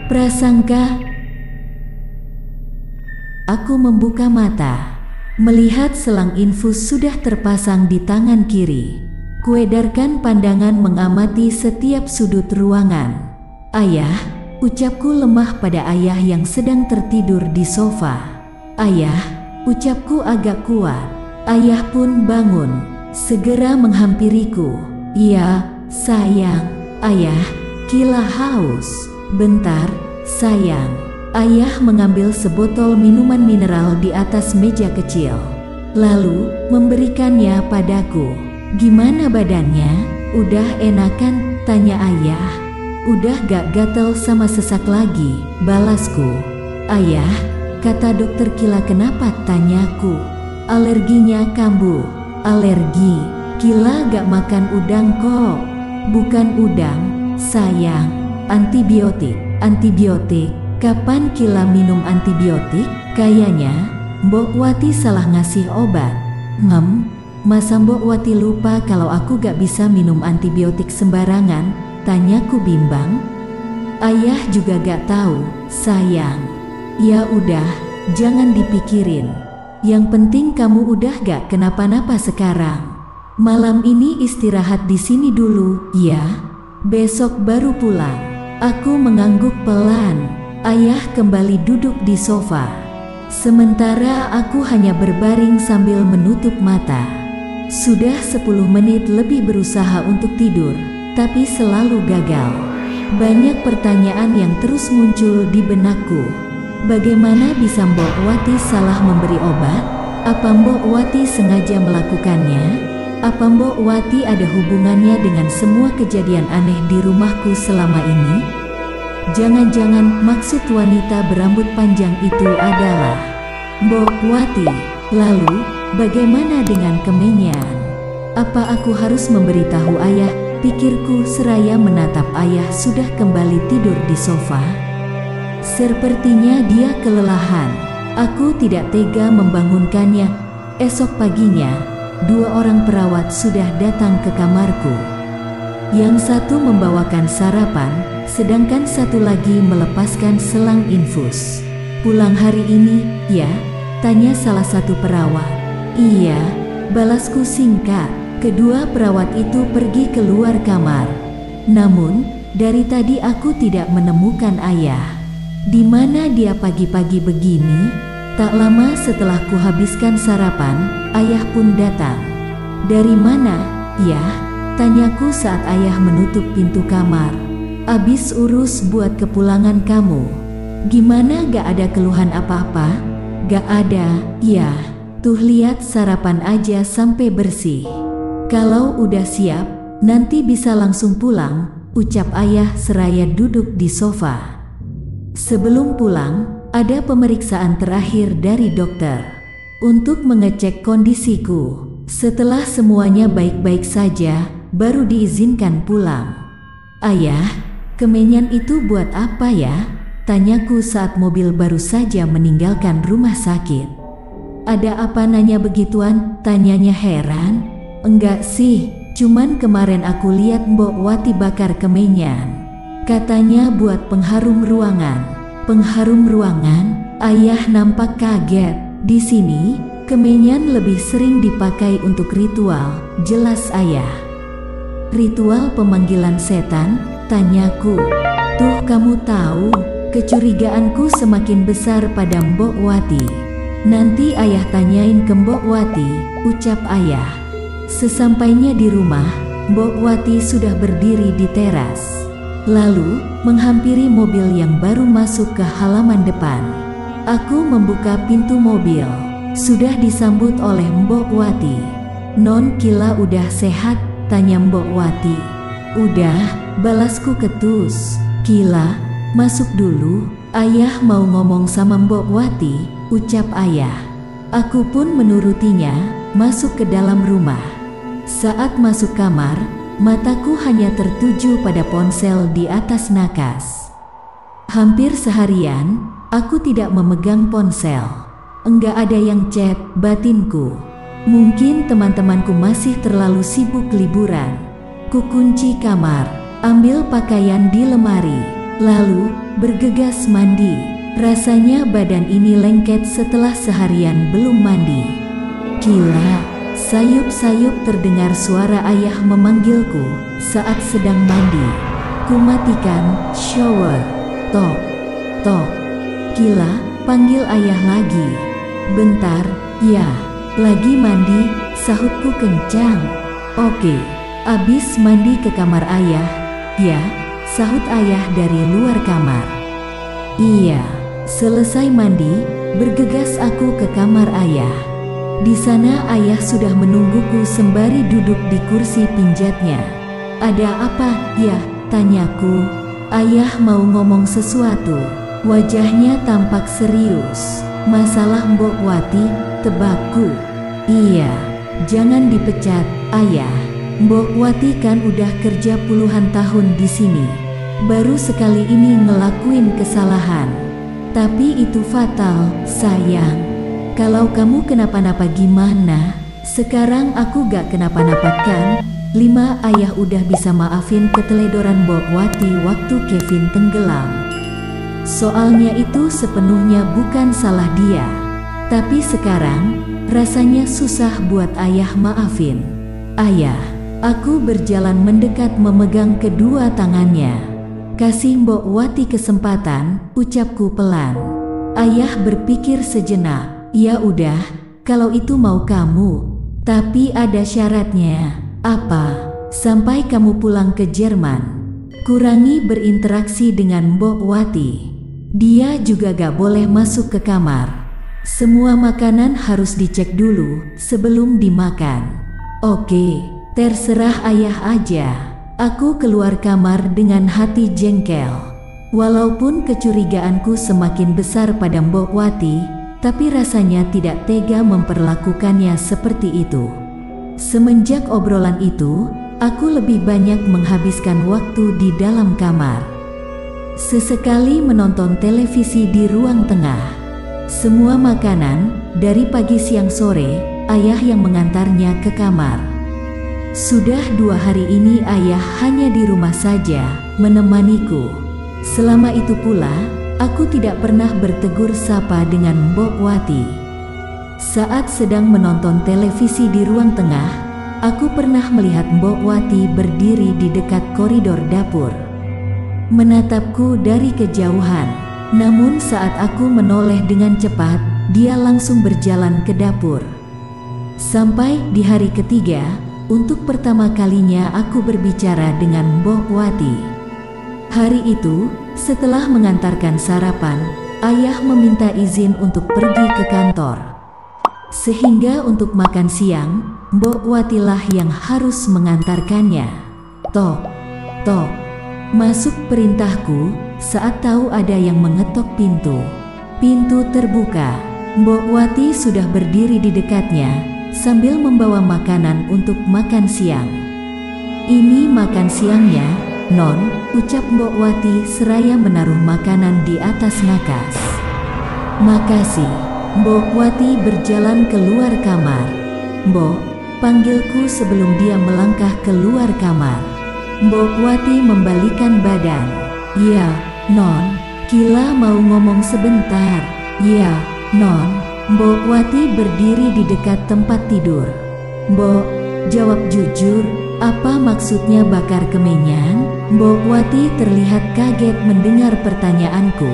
Prasangka. Aku membuka mata, melihat selang infus sudah terpasang di tangan kiri. Kuedarkan pandangan mengamati setiap sudut ruangan. Ayah, ucapku lemah pada ayah yang sedang tertidur di sofa. Ayah, ucapku agak kuat. Ayah pun bangun, segera menghampiriku. Ya, sayang. Ayah, Kila haus. Bentar, sayang. Ayah mengambil sebotol minuman mineral di atas meja kecil, lalu memberikannya padaku. Gimana badannya? Udah enakan? Tanya ayah. Udah gak gatel sama sesak lagi, balasku. Ayah, kata dokter Kila. Kenapa? Tanyaku. Alerginya kambuh. Alergi? Kila gak makan udang kok. Bukan udang, sayang. Antibiotik. Antibiotik? Kapan Kila minum antibiotik? Kayaknya Mbok Wati salah ngasih obat. Masa Mbok Wati lupa kalau aku gak bisa minum antibiotik sembarangan? Tanyaku bimbang. Ayah juga gak tahu, sayang. Ya udah, jangan dipikirin. Yang penting kamu udah gak kenapa-napa sekarang. Malam ini istirahat di sini dulu, ya. Besok baru pulang. Aku mengangguk pelan. Ayah kembali duduk di sofa. Sementara aku hanya berbaring sambil menutup mata. Sudah 10 menit lebih berusaha untuk tidur, tapi selalu gagal. Banyak pertanyaan yang terus muncul di benakku. Bagaimana bisa Mbok Wati salah memberi obat? Apa Mbok Wati sengaja melakukannya? Apa Mbok Wati ada hubungannya dengan semua kejadian aneh di rumahku selama ini? Jangan-jangan maksud wanita berambut panjang itu adalah Mbok Wati. Lalu, bagaimana dengan kemenyan? Apa aku harus memberitahu ayah? Pikirku seraya menatap ayah sudah kembali tidur di sofa. Sepertinya dia kelelahan. Aku tidak tega membangunkannya. Esok paginya, 2 orang perawat sudah datang ke kamarku. Yang satu membawakan sarapan, sedangkan satu lagi melepaskan selang infus. Pulang hari ini, ya? Tanya salah satu perawat. Iya, balasku singkat. Kedua perawat itu pergi keluar kamar. Namun, dari tadi aku tidak menemukan ayah. Di mana dia pagi-pagi begini? Tak lama setelah kuhabiskan sarapan, ayah pun datang. Dari mana, ya? Tanyaku saat ayah menutup pintu kamar. Abis urus buat kepulangan kamu. Gimana, gak ada keluhan apa-apa? Gak ada, ya. Tuh lihat sarapan aja sampai bersih. Kalau udah siap, nanti bisa langsung pulang, ucap ayah seraya duduk di sofa. Sebelum pulang, ada pemeriksaan terakhir dari dokter untuk mengecek kondisiku. Setelah semuanya baik-baik saja, baru diizinkan pulang. Ayah, kemenyan itu buat apa ya? Tanyaku saat mobil baru saja meninggalkan rumah sakit. Ada apa nanya begituan? Tanyanya heran. Enggak sih, cuman kemarin aku lihat Mbok Wati bakar kemenyan. Katanya buat pengharum ruangan. Pengharum ruangan? Ayah nampak kaget. Di sini, kemenyan lebih sering dipakai untuk ritual, jelas ayah. Ritual pemanggilan setan? Tanyaku. Tuh kamu tahu, kecurigaanku semakin besar pada Mbok Wati. Nanti ayah tanyain ke Mbok Wati, ucap ayah. Sesampainya di rumah, Mbok Wati sudah berdiri di teras. Lalu, menghampiri mobil yang baru masuk ke halaman depan. Aku membuka pintu mobil. Sudah disambut oleh Mbok Wati. Non Kila udah sehat? Tanya Mbok Wati. Udah, balasku ketus. Kila, masuk dulu. Ayah mau ngomong sama Mbok Wati, ucap ayah. Aku pun menurutinya, masuk ke dalam rumah. Saat masuk kamar, mataku hanya tertuju pada ponsel di atas nakas. Hampir seharian, aku tidak memegang ponsel. Enggak ada yang chat, batinku. Mungkin teman-temanku masih terlalu sibuk liburan. Kukunci kamar, ambil pakaian di lemari, lalu bergegas mandi. Rasanya badan ini lengket setelah seharian belum mandi. Kila, sayup-sayup terdengar suara ayah memanggilku saat sedang mandi. Kumatikan shower. Tok, tok. Kila, panggil ayah lagi. Bentar, ya. Lagi mandi, sahutku kencang. Oke, abis mandi ke kamar ayah. Ya, sahut ayah dari luar kamar. Iya, selesai mandi, bergegas aku ke kamar ayah. Di sana ayah sudah menungguku sembari duduk di kursi pinjatnya. Ada apa, ya? Tanyaku. Ayah mau ngomong sesuatu. Wajahnya tampak serius. Masalah Mbok Wati, tebakku. Iya, jangan dipecat, ayah. Mbok Wati kan udah kerja puluhan tahun di sini. Baru sekali ini ngelakuin kesalahan. Tapi itu fatal, sayang. Kalau kamu kenapa-napa gimana? Sekarang aku gak kenapa-napa kan? 5. Ayah udah bisa maafin keteledoran Mbok Wati waktu Kevin tenggelam. Soalnya itu sepenuhnya bukan salah dia. Tapi sekarang, rasanya susah buat ayah maafin. Ayah, aku berjalan mendekat memegang kedua tangannya. Kasih Mbok Wati kesempatan, ucapku pelan. Ayah berpikir sejenak. Ya udah, kalau itu mau kamu. Tapi ada syaratnya. Apa? Sampai kamu pulang ke Jerman. Kurangi berinteraksi dengan Mbok Wati. Dia juga gak boleh masuk ke kamar. Semua makanan harus dicek dulu sebelum dimakan. Oke, terserah ayah aja. Aku keluar kamar dengan hati jengkel. Walaupun kecurigaanku semakin besar pada Mbok Wati, tapi rasanya tidak tega memperlakukannya seperti itu. Semenjak obrolan itu, aku lebih banyak menghabiskan waktu di dalam kamar. Sesekali menonton televisi di ruang tengah. Semua makanan, dari pagi siang sore, ayah yang mengantarnya ke kamar. Sudah 2 hari ini ayah hanya di rumah saja, menemaniku. Selama itu pula, aku tidak pernah bertegur sapa dengan Mbok Wati. Saat sedang menonton televisi di ruang tengah, aku pernah melihat Mbok Wati berdiri di dekat koridor dapur. Menatapku dari kejauhan. Namun saat aku menoleh dengan cepat, dia langsung berjalan ke dapur. Sampai di hari ketiga, untuk pertama kalinya aku berbicara dengan Mbok Wati. Hari itu, setelah mengantarkan sarapan, ayah meminta izin untuk pergi ke kantor. Sehingga untuk makan siang, Mbok Watilah yang harus mengantarkannya. Tok, tok. Masuk perintahku saat tahu ada yang mengetok pintu. Pintu terbuka. Mbok Wati sudah berdiri di dekatnya sambil membawa makanan untuk makan siang. Ini makan siangnya, Non, ucap Mbok Wati seraya menaruh makanan di atas nakas. Makasih. Mbok Wati berjalan keluar kamar. Mbok, panggilku sebelum dia melangkah keluar kamar. Mbok Wati membalikan badan. Ya, Non, Kila mau ngomong sebentar. Ya, Non. Mbok Wati berdiri di dekat tempat tidur. Mbok, jawab jujur, apa maksudnya bakar kemenyan? Mbok Wati terlihat kaget mendengar pertanyaanku.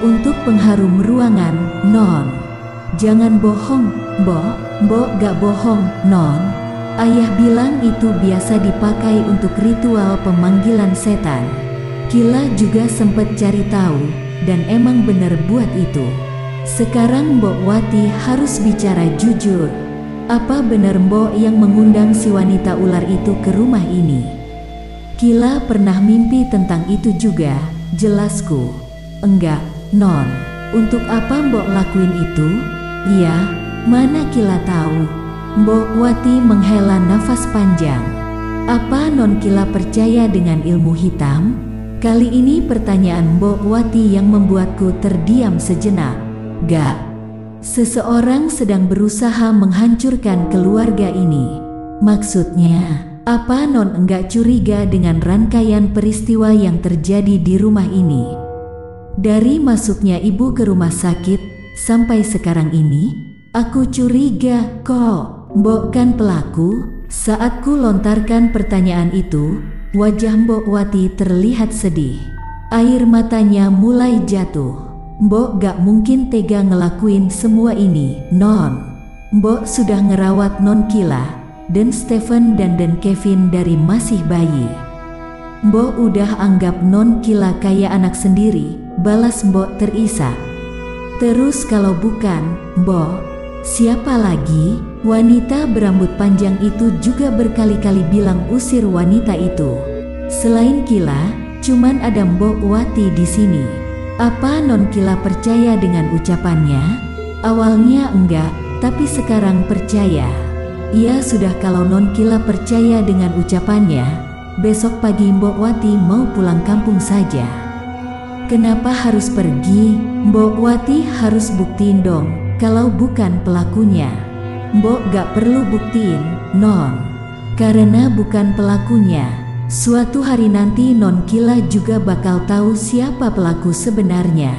Untuk pengharum ruangan, Non. Jangan bohong, Mbok. Mbok gak bohong, Non. Ayah bilang itu biasa dipakai untuk ritual pemanggilan setan. Kila juga sempat cari tahu, dan emang bener buat itu. Sekarang Mbok Wati harus bicara jujur. Apa benar Mbok yang mengundang si wanita ular itu ke rumah ini? Kila pernah mimpi tentang itu juga, jelasku. Enggak, Non. Untuk apa Mbok lakuin itu? Iya, mana Kila tahu. Mbok Wati menghela nafas panjang. Apa Non Kila percaya dengan ilmu hitam? Kali ini pertanyaan Mbok Wati yang membuatku terdiam sejenak. Gak. Seseorang sedang berusaha menghancurkan keluarga ini. Maksudnya, apa Non enggak curiga dengan rangkaian peristiwa yang terjadi di rumah ini? Dari masuknya ibu ke rumah sakit sampai sekarang ini, aku curiga kok Mbok kan pelaku. Saat ku lontarkan pertanyaan itu, wajah Mbok Wati terlihat sedih. Air matanya mulai jatuh. Mbok gak mungkin tega ngelakuin semua ini, Non. Mbok sudah ngerawat Non Kila dan Stephen dan Kevin dari masih bayi. Mbok udah anggap Non Kila kayak anak sendiri, balas Mbok terisak. Terus kalau bukan Mbok, siapa lagi? Wanita berambut panjang itu juga berkali-kali bilang usir wanita itu. Selain Kila, cuman ada Mbok Wati di sini. Apa Non Kila percaya dengan ucapannya? Awalnya enggak, tapi sekarang percaya. Ya sudah, kalau Non Kila percaya dengan ucapannya, besok pagi Mbok Wati mau pulang kampung saja. Kenapa harus pergi? Mbok Wati harus buktiin dong kalau bukan pelakunya. Mbok gak perlu buktiin, Non. Karena bukan pelakunya. Suatu hari nanti Non Kila juga bakal tahu siapa pelaku sebenarnya.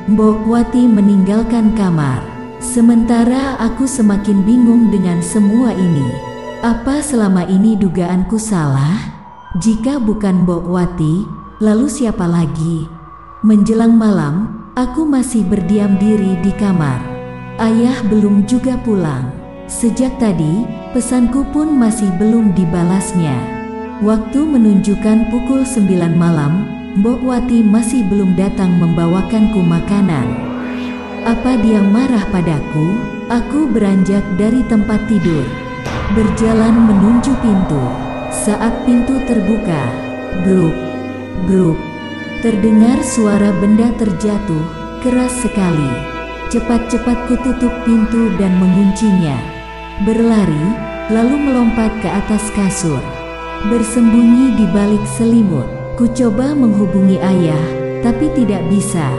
Mbok Wati meninggalkan kamar. Sementara aku semakin bingung dengan semua ini. Apa selama ini dugaanku salah? Jika bukan Mbok Wati, lalu siapa lagi? Menjelang malam, aku masih berdiam diri di kamar. Ayah belum juga pulang. Sejak tadi, pesanku pun masih belum dibalasnya. Waktu menunjukkan pukul 9 malam, Mbok Wati masih belum datang membawakanku makanan. Apa dia marah padaku? Aku beranjak dari tempat tidur, berjalan menuju pintu. Saat pintu terbuka, bruk, bruk, terdengar suara benda terjatuh, keras sekali. Cepat-cepat kututup pintu dan menguncinya. Berlari, lalu melompat ke atas kasur. Bersembunyi di balik selimut. Ku coba menghubungi ayah, tapi tidak bisa.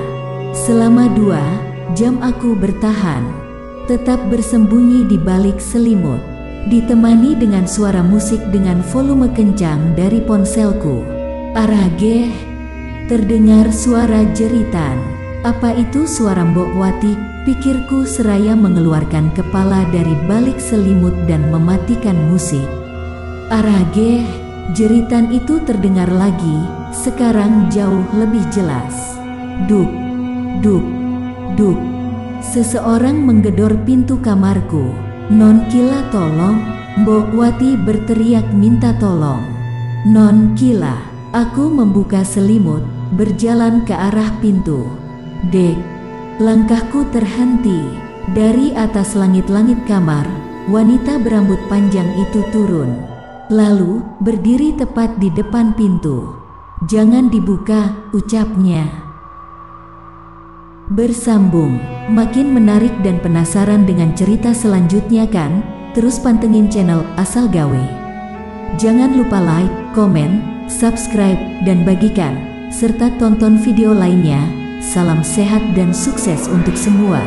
Selama 2 jam aku bertahan, tetap bersembunyi di balik selimut. Ditemani dengan suara musik dengan volume kencang dari ponselku. Arageh, terdengar suara jeritan. Apa itu suara Mbok Wati? Pikirku seraya mengeluarkan kepala dari balik selimut dan mematikan musik. Arageh, jeritan itu terdengar lagi, sekarang jauh lebih jelas. Duk, duk, duk. Seseorang menggedor pintu kamarku. Non Kila, tolong. Mbok Wati berteriak minta tolong. Non Kila. Aku membuka selimut, berjalan ke arah pintu. Dek, langkahku terhenti. Dari atas langit-langit kamar, wanita berambut panjang itu turun. Lalu, berdiri tepat di depan pintu. Jangan dibuka, ucapnya. Bersambung, makin menarik dan penasaran dengan cerita selanjutnya kan? Terus pantengin channel Asal Gawe. Jangan lupa like, komen, subscribe, dan bagikan, serta tonton video lainnya. Salam sehat dan sukses untuk semua.